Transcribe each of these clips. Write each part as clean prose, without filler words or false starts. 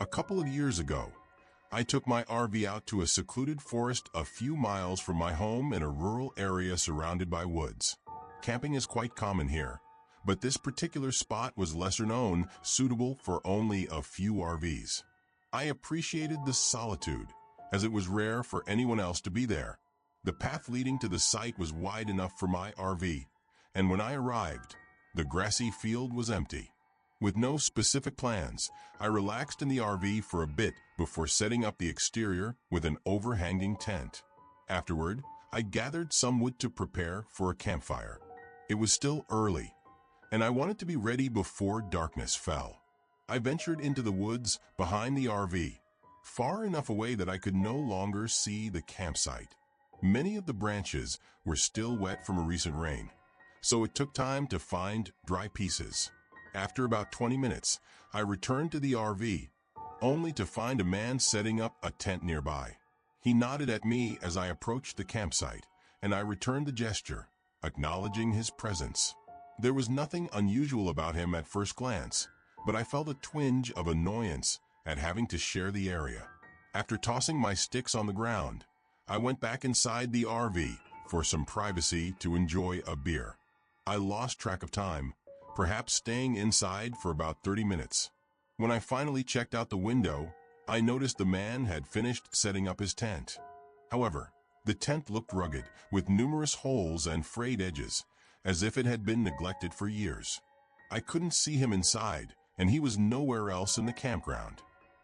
A couple of years ago, I took my RV out to a secluded forest a few miles from my home in a rural area surrounded by woods. Camping is quite common here, but this particular spot was lesser known, suitable for only a few RVs. I appreciated the solitude, as it was rare for anyone else to be there. The path leading to the site was wide enough for my RV, and when I arrived, the grassy field was empty. With no specific plans, I relaxed in the RV for a bit before setting up the exterior with an overhanging tent. Afterward, I gathered some wood to prepare for a campfire. It was still early, and I wanted to be ready before darkness fell. I ventured into the woods behind the RV, far enough away that I could no longer see the campsite. Many of the branches were still wet from a recent rain, so it took time to find dry pieces. After about 20 minutes, I returned to the RV, only to find a man setting up a tent nearby. He nodded at me as I approached the campsite, and I returned the gesture, acknowledging his presence. There was nothing unusual about him at first glance, but I felt a twinge of annoyance at having to share the area. After tossing my sticks on the ground, I went back inside the RV for some privacy to enjoy a beer. I lost track of time, perhaps staying inside for about 30 minutes. When I finally checked out the window, I noticed the man had finished setting up his tent. However, the tent looked rugged, with numerous holes and frayed edges, as if it had been neglected for years. I couldn't see him inside, and he was nowhere else in the campground.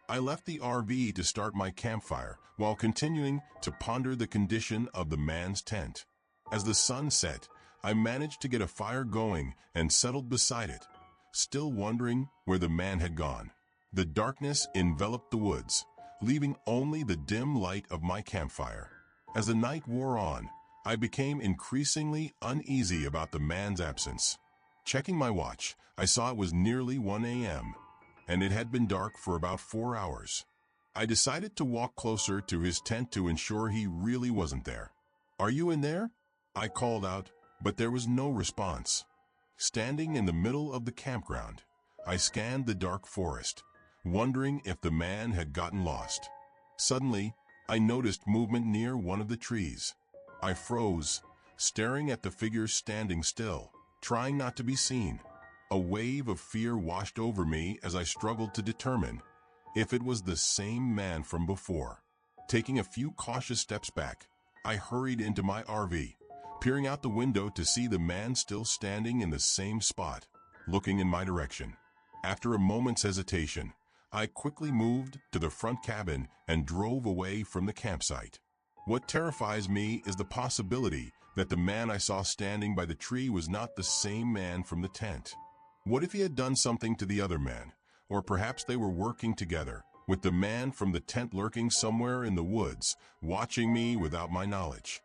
I left the RV to start my campfire while continuing to ponder the condition of the man's tent. As the sun set, I managed to get a fire going and settled beside it, still wondering where the man had gone. The darkness enveloped the woods, leaving only the dim light of my campfire. As the night wore on, I became increasingly uneasy about the man's absence. Checking my watch, I saw it was nearly 1 a.m., and it had been dark for about 4 hours. I decided to walk closer to his tent to ensure he really wasn't there. "Are you in there?" I called out, but there was no response. Standing in the middle of the campground, I scanned the dark forest, wondering if the man had gotten lost. Suddenly, I noticed movement near one of the trees. I froze, staring at the figure standing still, trying not to be seen. A wave of fear washed over me as I struggled to determine if it was the same man from before. Taking a few cautious steps back, I hurried into my RV, peering out the window to see the man still standing in the same spot, looking in my direction. After a moment's hesitation, I quickly moved to the front cabin and drove away from the campsite. What terrifies me is the possibility that the man I saw standing by the tree was not the same man from the tent. What if he had done something to the other man, or perhaps they were working together, with the man from the tent lurking somewhere in the woods, watching me without my knowledge?